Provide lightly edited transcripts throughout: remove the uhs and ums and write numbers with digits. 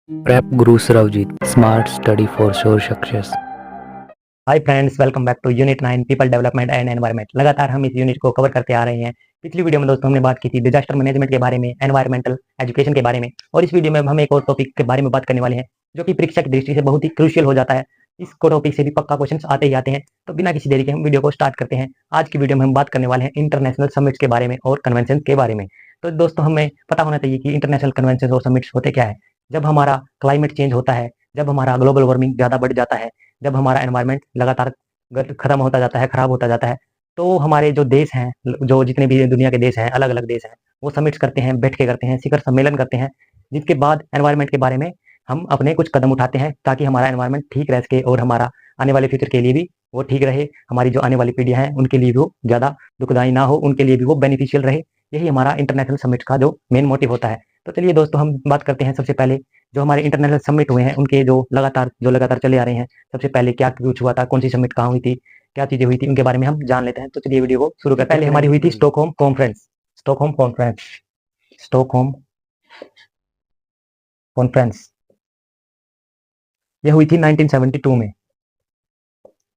Prep guru Sarvajeet smart study for sure success. Hi friends, welcome back to unit 9 people development and environment. लगातार हम इस unit को cover करते आ रहे हैं। पिछली वीडियो में दोस्तों हमने बात की थी डिजास्टर मैनेजमेंट के बारे में, एनवायरमेंटल एजुकेशन के बारे में, और इस वीडियो में हम एक और टॉपिक के बारे में बात करने वाले हैं जो कि परीक्षा की दृष्टि से बहुत ही क्रूशियल हो जाता है। इस टॉपिक से भी पक्का क्वेश्चन आते ही आते हैं। तो बिना किसी देरी के हम वीडियो को स्टार्ट करते हैं। आज की वीडियो में हम बात करने वाले हैं इंटरनेशनल समिट्स के बारे में और कन्वेंशन के बारे में। तो दोस्तों हमें पता होना चाहिए कि इंटरनेशनल कन्वेंशन और समिट्स होते क्या है। जब हमारा क्लाइमेट चेंज होता है, जब हमारा ग्लोबल वार्मिंग ज्यादा बढ़ जाता है, जब हमारा एनवायरमेंट लगातार खत्म होता जाता है, खराब होता जाता है, तो हमारे जो देश हैं, जो जितने भी दुनिया के देश हैं, अलग अलग देश हैं, वो समिट्स करते हैं, बैठ के करते हैं, शिखर सम्मेलन करते हैं, जिसके बाद एनवायरमेंट के बारे में हम अपने कुछ कदम उठाते हैं ताकि हमारा एनवायरमेंट ठीक रह सके और हमारा आने वाले फ्यूचर के लिए भी वो ठीक रहे। हमारी जो आने वाली पीढ़ियां हैं उनके लिए भी वो ज्यादा दुखदायी ना हो, उनके लिए भी वो बेनिफिशियल रहे। यही हमारा इंटरनेशनल समिट का जो मेन मोटिव होता है। तो चलिए दोस्तों हम बात करते हैं सबसे पहले जो हमारे इंटरनेशनल समिट हुए हैं उनके जो लगातार चले आ रहे हैं। सबसे पहले क्या कुछ हुआ था, कौन सी समिट कहाँ हुई थी, क्या चीजें हुई थी, उनके बारे में हम जान लेते हैं। तो चलिए वीडियो को शुरू करते हैं। पहले हमारी हुई थी Stockholm conference. Stockholm conference Stockholm conference ये हुई थी 1972 में।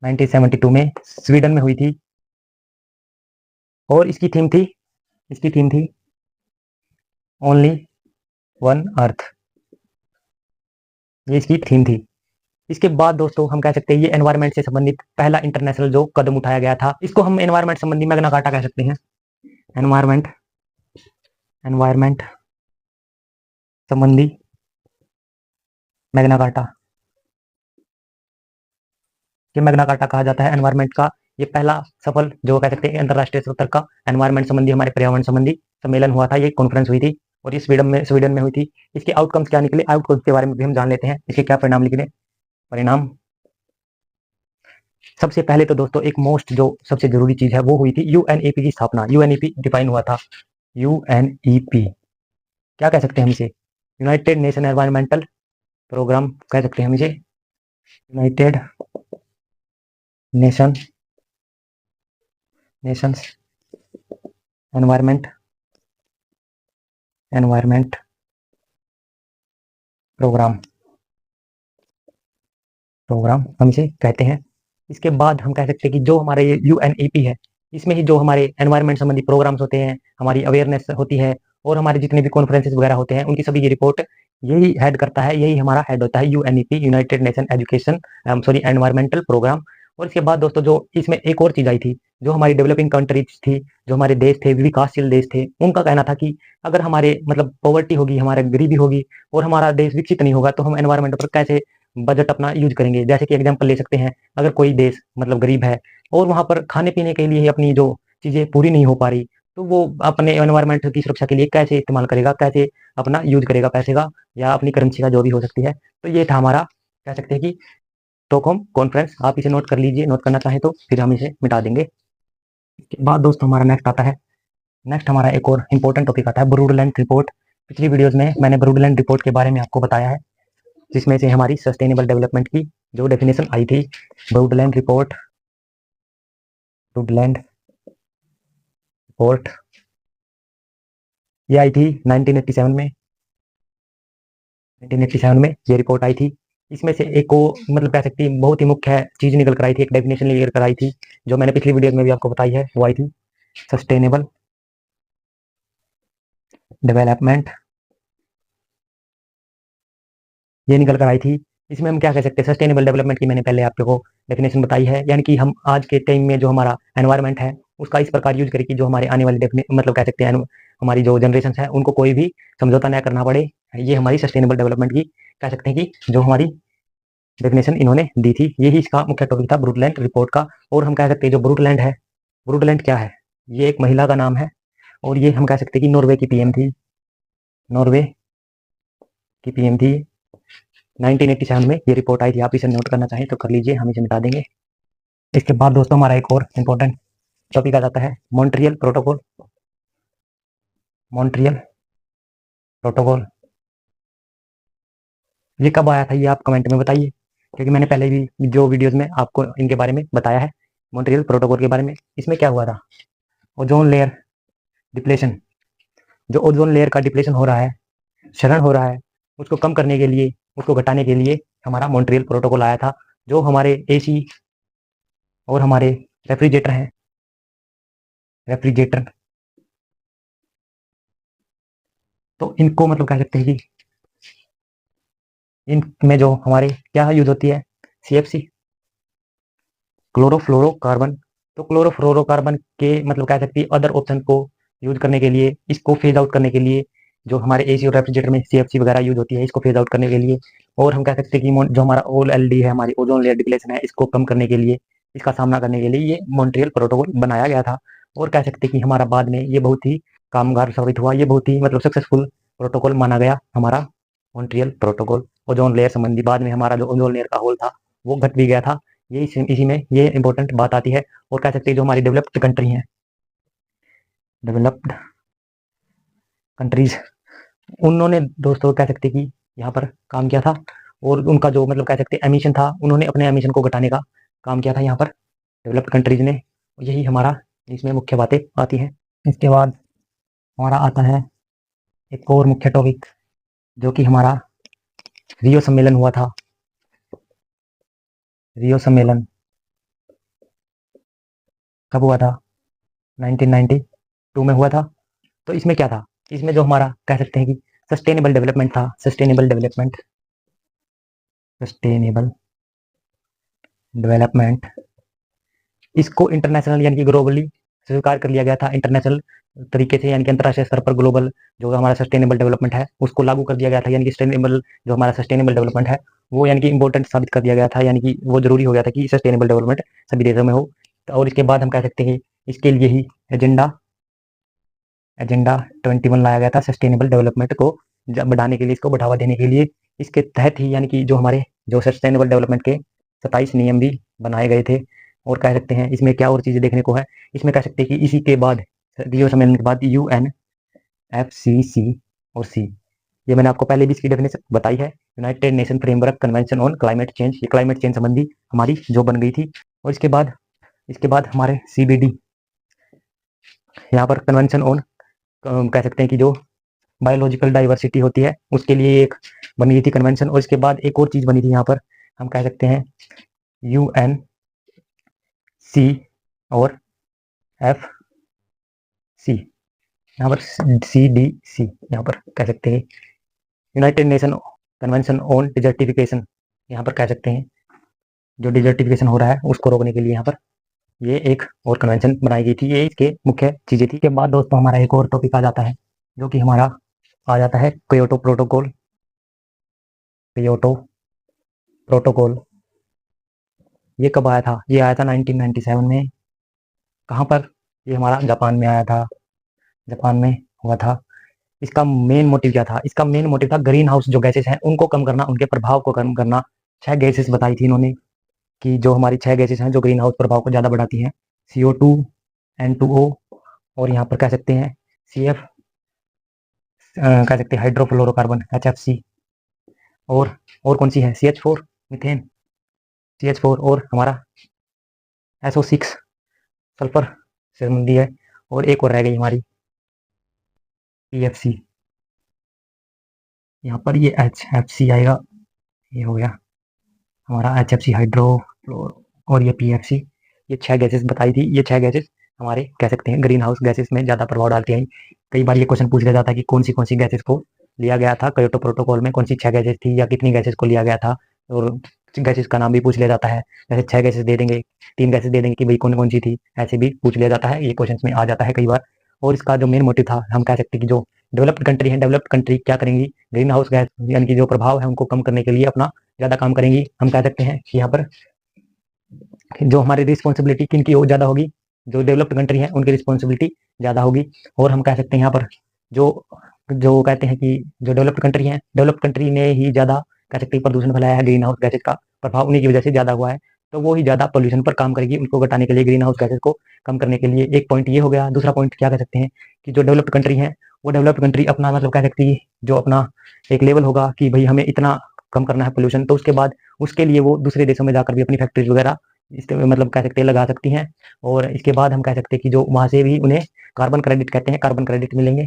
1972 में स्वीडन में हुई थी और इसकी थीम थी ओनली वन अर्थ। ये इसकी थीम थी। इसके बाद दोस्तों हम कह सकते हैं ये एनवायरमेंट से संबंधित पहला इंटरनेशनल जो कदम उठाया गया था, इसको हम एनवायरमेंट संबंधी मैग्ना कार्टा कह सकते हैं। एनवायरमेंट एनवायरमेंट संबंधी मैग्ना कार्टा, ये मैग्ना कार्टा कहा जाता है एनवायरमेंट का। ये पहला सफल जो कह सकते हैं अंतरराष्ट्रीय स्तर का एनवायरमेंट संबंधी, हमारे पर्यावरण संबंधी सम्मेलन हुआ था। ये कॉन्फ्रेंस हुई थी और ये स्वीडन में हुई थी। इसके आउटकम्स क्या निकले, आउटकम्स के बारे में भी हम जान लेते हैं। इसके क्या परिणाम निकले। परिणाम सबसे पहले तो दोस्तों एक मोस्ट जो सबसे जरूरी चीज है वो हुई थी यूएनईपी की स्थापना। यूएनईपी डिफाइन हुआ था। यूएनईपी क्या कह सकते हैं हम इसे, यूनाइटेड नेशन एनवायरमेंटल प्रोग्राम कह सकते हैं हम इसे। United Nation nations environment programme हम इसे कहते हैं। इसके बाद हम कह सकते हैं कि जो हमारे ये यूएनईपी है, इसमें ही जो हमारे एनवायरमेंट संबंधी प्रोग्राम्स होते हैं, हमारी अवेयरनेस होती है और हमारे जितने भी कॉन्फ्रेंसेस वगैरह होते हैं उनकी सभी की रिपोर्ट यही हेड करता है, यही हमारा हेड होता है UNEP, United Nation education sorry environmental programme. और इसके बाद दोस्तों जो इसमें एक और चीज आई थी, जो हमारी डेवलपिंग कंट्रीज थी, जो हमारे देश थे, विकासशील देश थे, उनका कहना था कि अगर हमारे मतलब पॉवर्टी होगी, हमारे गरीबी होगी और हमारा देश विकसित नहीं होगा तो हम एनवायरमेंट पर कैसे बजट अपना यूज करेंगे। जैसे कि एग्जांपल ले सकते हैं, अगर कोई देश मतलब गरीब है और वहां पर खाने पीने के लिए अपनी जो चीजें पूरी नहीं हो पा रही, तो वो अपने एनवायरमेंट की सुरक्षा के लिए कैसे इस्तेमाल करेगा, कैसे अपना यूज करेगा पैसे का या अपनी करेंसी का, जो भी हो सकती है। तो ये था हमारा कह सकते हैं कि स्टॉकहोम कॉन्फ्रेंस। आप इसे नोट कर लीजिए, नोट करना चाहें तो फिर हम इसे मिटा देंगे। इसके बाद दोस्तों हमारा नेक्स्ट आता है, नेक्स्ट हमारा एक और इंपॉर्टेंट टॉपिक आता है ब्रूडलैंड रिपोर्ट। पिछली वीडियोस में मैंने ब्रूडलैंड रिपोर्ट के बारे में आपको बताया है, जिसमें से हमारी सस्टेनेबल डेवलपमेंट की जो डेफिनेशन आई थी। ब्रूडलैंड रिपोर्ट ये आई थी 1987 में। 1987 में ये रिपोर्ट आई थी। इसमें से एक को मतलब कह सकती है बहुत ही मुख्य चीज निकल कर आई थी, एक डेफिनेशन निकल कर आई थी जो मैंने पिछली वीडियो में भी आपको बताई है, वो आई थी सस्टेनेबल डेवलपमेंट। ये निकल कर आई थी। इसमें हम क्या कह सकते हैं, सस्टेनेबल डेवलपमेंट की मैंने पहले आपको डेफिनेशन बताई है, यानी कि हम आज के टाइम में जो हमारा एनवायरनमेंट है उसका इस प्रकार यूज करें कि जो हमारे आने वाले मतलब कह सकते हैं हमारी जो जनरेशन है उनको कोई भी समझौता न करना पड़े। ये हमारी सस्टेनेबल डेवलपमेंट की कह सकते हैं कि जो हमारी डेफिनेशन इन्होंने दी थी, यही इसका मुख्य टॉपिक था ब्रूडलैंड रिपोर्ट का। और हम कह सकते हैं जो ब्रूडलैंड है, ब्रूडलैंड क्या है, ये एक महिला का नाम है और ये हम कह सकते हैं कि नॉर्वे की पीएम थी। नॉर्वे की पीएम थी। 1987 में ये रिपोर्ट आई थी। आप इसे नोट करना चाहें तो कर लीजिए, हम इसे मिटा देंगे। इसके बाद दोस्तों हमारा एक और इंपॉर्टेंट टॉपिक आ जाता है मॉन्ट्रियल प्रोटोकॉल। मॉन्ट्रियल प्रोटोकॉल ये कब आया था, ये आप कमेंट में बताइए, क्योंकि मैंने पहले भी जो वीडियोस में आपको इनके बारे में बताया है मॉन्ट्रियल प्रोटोकॉल के बारे में। इसमें क्या हुआ था, ओजोन लेयर डिप्लेशन, जो ओजोन लेयर का डिप्लेशन हो रहा है, क्षरण हो रहा है, उसको कम करने के लिए, उसको घटाने के लिए हमारा मॉन्ट्रियल प्रोटोकॉल आया था। जो हमारे एसी और हमारे रेफ्रिजरेटर हैं, रेफ्रिजरेटर, तो इनको मतलब कह सकते हैं कि इनमें जो हमारे क्या यूज होती है, सीएफसी, क्लोरोफ्लोरोकार्बन। तो क्लोरोफ्लोरोकार्बन के मतलब कह सकते हैं अदर ऑप्शन को यूज करने के लिए, इसको फेज आउट करने के लिए, जो हमारे एसी और रेफ्रिजरेटर में सीएफसी वगैरह यूज होती है, इसको फेज आउट करने के लिए, और हम कह सकते हैं कि जो हमारा ओएलडी है, हमारी ओजोन लेयर डिप्लेशन है, इसको कम करने के लिए, इसका सामना करने के लिए ये मॉन्ट्रियल प्रोटोकॉल बनाया गया था। और कह सकते हैं कि हमारा बाद में ये बहुत ही कामगार साबित हुआ, ये बहुत ही मतलब सक्सेसफुल प्रोटोकॉल माना गया हमारा मॉन्ट्रियल प्रोटोकॉल। ओजोन लेयर संबंधी बाद में हमारा जो ओजोन लेयर का होल था वो घट भी गया था। ये इसी में ये इंपॉर्टेंट बात आती है। और कह सकते हैं जो हमारी डेवलप्ड कंट्री हैं, डेवलप्ड कंट्रीज, उन्होंने दोस्तों कह सकते हैं कि यहाँ पर काम किया था, और उनका जो मतलब कह सकते हैं एमिशन था, उन्होंने अपने एमिशन को घटाने का काम किया था यहाँ पर डेवलप्ड कंट्रीज ने। यही हमारा इसमें मुख्य बातें आती हैं। इसके बाद हमारा आता है एक और मुख्य टॉपिक, जो कि हमारा रियो सम्मेलन हुआ था। रियो सम्मेलन कब हुआ था? 1992 में हुआ था। तो इसमें क्या था? इसमें जो हमारा कह सकते हैं कि सस्टेनेबल डेवलपमेंट था, सस्टेनेबल डेवलपमेंट, सस्टेनेबल डेवलपमेंट, इसको इंटरनेशनल यानी कि ग्लोबली स्वीकार कर लिया गया था। इंटरनेशनल तरीके से यानी कि अंतर्राष्ट्रीय स्तर पर ग्लोबल जो हमारा सस्टेनेबल डेवलपमेंट है उसको लागू कर दिया गया था। यानी कि सस्टेनेबल जो हमारा सस्टेनेबल डेवलपमेंट है वो यानी कि इंपॉर्टेंट साबित कर दिया गया था, यानी कि वो जरूरी हो गया था कि सस्टेनेबल डेवलपमेंट सभी देशों में हो। और इसके बाद हम कह सकते हैं इसके लिए ही एजेंडा एजेंडा 21 लाया गया था, सस्टेनेबल डेवलपमेंट को बढ़ाने के लिए, इसको बढ़ावा देने के लिए। इसके तहत ही यानी कि जो हमारे जो सस्टेनेबल डेवलपमेंट के 27 नियम भी बनाए गए थे। और कह सकते हैं इसमें क्या और चीज़ें देखने को है, इसमें कह सकते हैं कि इसी के बाद रियो सम्मेलन के बाद UNFCCC और सी, ये मैंने आपको पहले भी इसकी डेफिनेशन बताई है, United nation framework convention on climate change. ये क्लाइमेट चेंज संबंधी हमारी जो बन गई थी। और इसके बाद हमारे CBD, यहाँ पर कन्वेंशन ऑन कह सकते हैं कि जो बायोलॉजिकल डाइवर्सिटी होती है उसके लिए एक बनी थी कन्वेंशन। और इसके बाद एक और चीज़ बनी थी यहाँ पर, हम कह सकते हैं UNC और FC, यहाँ पर CDC, यहाँ पर कह सकते हैं United nation convention on desertification. यहाँ पर कह सकते हैं जो डिजर्टिफिकेशन हो रहा है उसको रोकने के लिए यहाँ पर ये एक और कन्वेंशन बनाई गई थी। ये इसके मुख्य चीज़ें थी। के बाद दोस्तों हमारा एक और टॉपिक आ जाता है, जो कि हमारा आ जाता है क्योटो प्रोटोकॉल। क्योटो प्रोटोकॉल ये कब आया था? ये आया था 1997 में। कहाँ पर? ये हमारा जापान में आया था, जापान में हुआ था। इसका मेन मोटिव क्या था? इसका मेन मोटिव था ग्रीन हाउस जो गैसेस हैं उनको कम करना, उनके प्रभाव को कम करना। 6 गैसेस बताई थी इन्होंने कि जो हमारी 6 गैसेस हैं जो ग्रीन हाउस प्रभाव को ज़्यादा बढ़ाती हैं, CO2, N2O, और यहाँ पर कह सकते हैं CF, कह सकते हैं हाइड्रोफ्लोरोकार्बन HFC, और कौन सी है? CH4 मीथेन, CH4, और हमारा SO6 सल्फर से संबंधी है। और एक और रह गई हमारी PFC, यहाँ पर ये HFC आएगा, ये हो गया हमारा HFC हाइड्रोफ्लोर, और ये PFC। ये 6 गैसेस बताई थी। ये 6 गैसेस हमारे कह सकते हैं ग्रीन हाउस गैसेस में ज़्यादा प्रभाव डालती हैं। कई बार ये क्वेश्चन पूछ लिया जाता है कि कौन सी गैसेस को लिया गया था क्योटो प्रोटोकॉल में, कौन सी 6 गैसेस थी या कितनी गैसेस को लिया गया था। और गैसेस का नाम भी पूछ लिया जाता है, जैसे 6 गैसेस दे देंगे, 3 गैसेस दे देंगे कि भाई कौन कौन सी थी, ऐसे भी पूछ लिया जाता है। ये क्वेश्चन में आ जाता है कई बार। और इसका जो मेन मोटिव था, हम कह सकते हैं कि जो डेवलप्ड कंट्री है, डेवलप्ड कंट्री क्या करेंगी? ग्रीन हाउस गैस यानी कि जो प्रभाव है उनको कम करने के लिए अपना ज़्यादा काम करेंगी। हम कह सकते हैं कि यहाँ पर जो हमारी रिस्पॉन्सिबिलिटी किनकी ज़्यादा होगी? जो डेवलप्ड कंट्री है उनकी रिस्पॉन्सिबिलिटी ज़्यादा होगी। और हम कह सकते हैं यहाँ पर जो जो कहते हैं कि जो डेवलप्ड कंट्री है, डेवलप्ड कंट्री ने ही ज़्यादा कह सकते हैं प्रदूषण फैलाया है, ग्रीन हाउस गैसेज का प्रभाव उन्हीं की वजह से ज़्यादा हुआ है, तो वो ही ज़्यादा पोल्यूशन पर काम करेगी। उनको घटाने के लिए, ग्रीन हाउस गैसेज को कम करने के लिए एक पॉइंट ये हो गया। दूसरा पॉइंट क्या कह सकते हैं कि जो डेवलप्ड कंट्री है वो डेवलप्ड कंट्री अपना मतलब कह सकती है जो अपना एक लेवल होगा कि भाई हमें इतना कम करना है पोल्यूशन, तो उसके बाद उसके लिए वो दूसरे देशों में जाकर भी अपनी फैक्ट्रीज वगैरह इसके मतलब कह सकते हैं लगा सकती हैं। और इसके बाद हम कह सकते हैं कि जो वहाँ से भी उन्हें कार्बन क्रेडिट कहते हैं, कार्बन क्रेडिट मिलेंगे,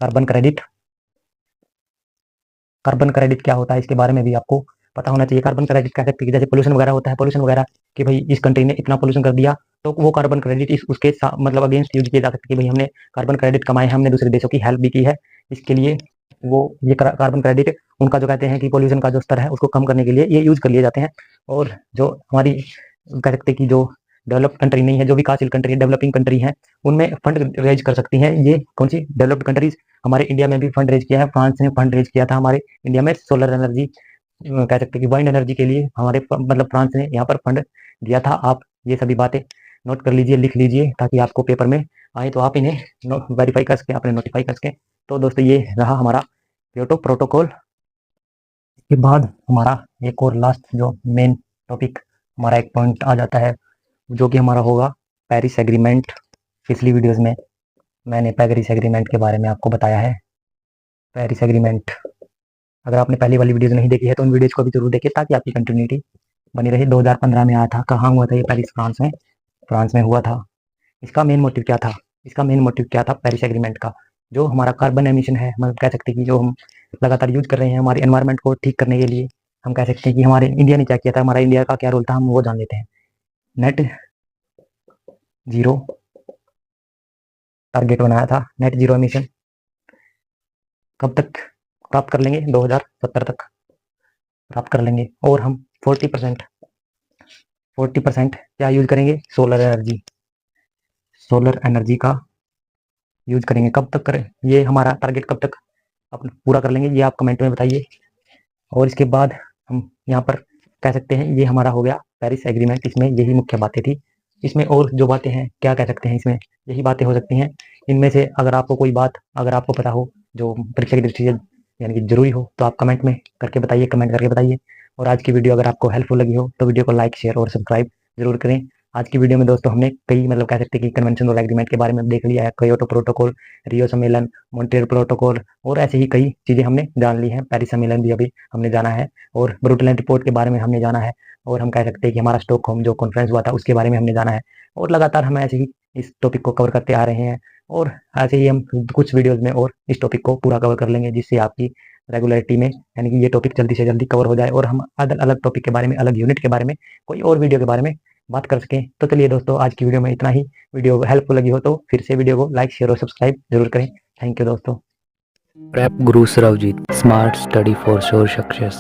कार्बन क्रेडिट, कार्बन क्रेडिट क्या होता है इसके बारे में भी आपको पता होना चाहिए। कार्बन क्रेडिट कह सकते हैं कि जैसे पोल्यूशन वगैरह होता है, पोल्यूशन वगैरह कि भाई इस कंट्री ने इतना पोल्यूशन कर दिया, तो वो कार्बन क्रेडिट उसके मतलब अगेंस्ट यूज किया जा सकता है कि भाई हमने कार्बन क्रेडिट कमाए, हमने दूसरे देशों की हेल्प भी की है, इसके लिए वो ये कार्बन क्रेडिट उनका जो कहते हैं कि पोल्यूशन का जो स्तर है उसको कम करने के लिए ये यूज कर लिए जाते हैं। और जो हमारी कह सकते हैं कि जो डेवलप्ड कंट्री नहीं है, जो विकासशील कंट्री है, डेवलपिंग कंट्री है, उनमें फंड रेज कर सकती हैं। ये कौन सी डेवलप्ड कंट्रीज, हमारे इंडिया में भी फंड रेज किया है, फ्रांस ने फंड रेज किया था हमारे इंडिया में सोलर एनर्जी, कह सकते हैं कि वाइंड एनर्जी के लिए हमारे मतलब फ्रांस ने यहाँ पर फंड दिया था। आप ये सभी बातें नोट कर लीजिए, लिख लीजिए, ताकि आपको पेपर में आए तो आप इन्हें वेरीफाई कर सकें, आपने नोटिफाई कर सकें। तो दोस्तों ये रहा हमारा क्योटो प्रोटोकॉल। इसके बाद हमारा एक और लास्ट जो मेन टॉपिक हमारा एक पॉइंट आ जाता है, जो कि हमारा होगा पेरिस एग्रीमेंट। पिछली वीडियोस में मैंने पेरिस एग्रीमेंट के बारे में आपको बताया है। पेरिस एग्रीमेंट अगर आपने पहली वाली वीडियोस नहीं देखी है तो उन वीडियोस को भी जरूर देखिए, ताकि आपकी कंटिन्यूटी बनी रहे। 2015 में आया था, कहाँ हुआ था ये? पेरिस, फ्रांस में हुआ था। इसका मेन मोटिव क्या था? इसका मेन मोटिव क्या था पेरिस एग्रीमेंट का? जो हमारा कार्बन एमिशन है, मतलब कह सकते हैं कि जो हम लगातार यूज कर रहे हैं हमारे एनवायरनमेंट को ठीक करने के लिए, हम कह सकते हैं कि हमारे इंडिया ने क्या किया था, हमारा इंडिया का क्या रोल था, हम वो जान लेते हैं। नेट जीरो टारगेट बनाया था, नेट जीरो एमिशन कब तक प्राप्त कर लेंगे? 2070 तक प्राप्त कर लेंगे। और हम 40% क्या यूज करेंगे? सोलर एनर्जी का यूज करेंगे। कब तक करें ये? हमारा टारगेट कब तक अपन पूरा कर लेंगे, ये आप कमेंट में बताइए। और इसके बाद हम यहाँ पर कह सकते हैं ये हमारा हो गया पेरिस एग्रीमेंट। इसमें यही मुख्य बातें थी। इसमें और जो बातें हैं क्या कह सकते हैं, इसमें यही बातें हो सकती हैं। इनमें से अगर आपको कोई बात, अगर आपको पता हो जो परीक्षा की दृष्टि से यानी कि जरूरी हो, तो आप कमेंट में करके बताइए, कमेंट करके बताइए। और आज की वीडियो अगर आपको हेल्पफुल लगी हो तो वीडियो को लाइक, शेयर और सब्सक्राइब जरूर करें। आज की वीडियो में दोस्तों हमने कई मतलब कह सकते हैं कि कन्वेंशन और एग्रीमेंट के बारे में देख लिया है। क्योटो प्रोटोकॉल, रियो सम्मेलन, मॉन्ट्रियल प्रोटोकॉल और ऐसे ही कई चीजें हमने जान ली हैं। पेरिस सम्मेलन भी अभी हमने जाना है, और ब्रुटलैंड रिपोर्ट के बारे में हमने जाना है, और हम कह सकते हैं कि हमारा स्टॉकहोम जो कॉन्फ्रेंस हुआ था उसके बारे में हमने जाना है। और लगातार हम ऐसे ही इस टॉपिक को कवर करते आ रहे हैं, और ऐसे ही हम कुछ वीडियोज में और इस टॉपिक को पूरा कवर कर लेंगे, जिससे आपकी रेगुलरिटी में यानी कि ये टॉपिक जल्दी से जल्दी कवर हो जाए, और हम अलग अलग टॉपिक के बारे में, अलग यूनिट के बारे में, कोई और वीडियो के बारे में बात कर सकें। तो चलिए दोस्तों, आज की वीडियो में इतना ही। वीडियो हेल्पफुल लगी हो तो फिर से वीडियो को लाइक, शेयर और सब्सक्राइब जरूर करें। थैंक यू दोस्तों। Prep guru Sarvajeet, smart study for sure success.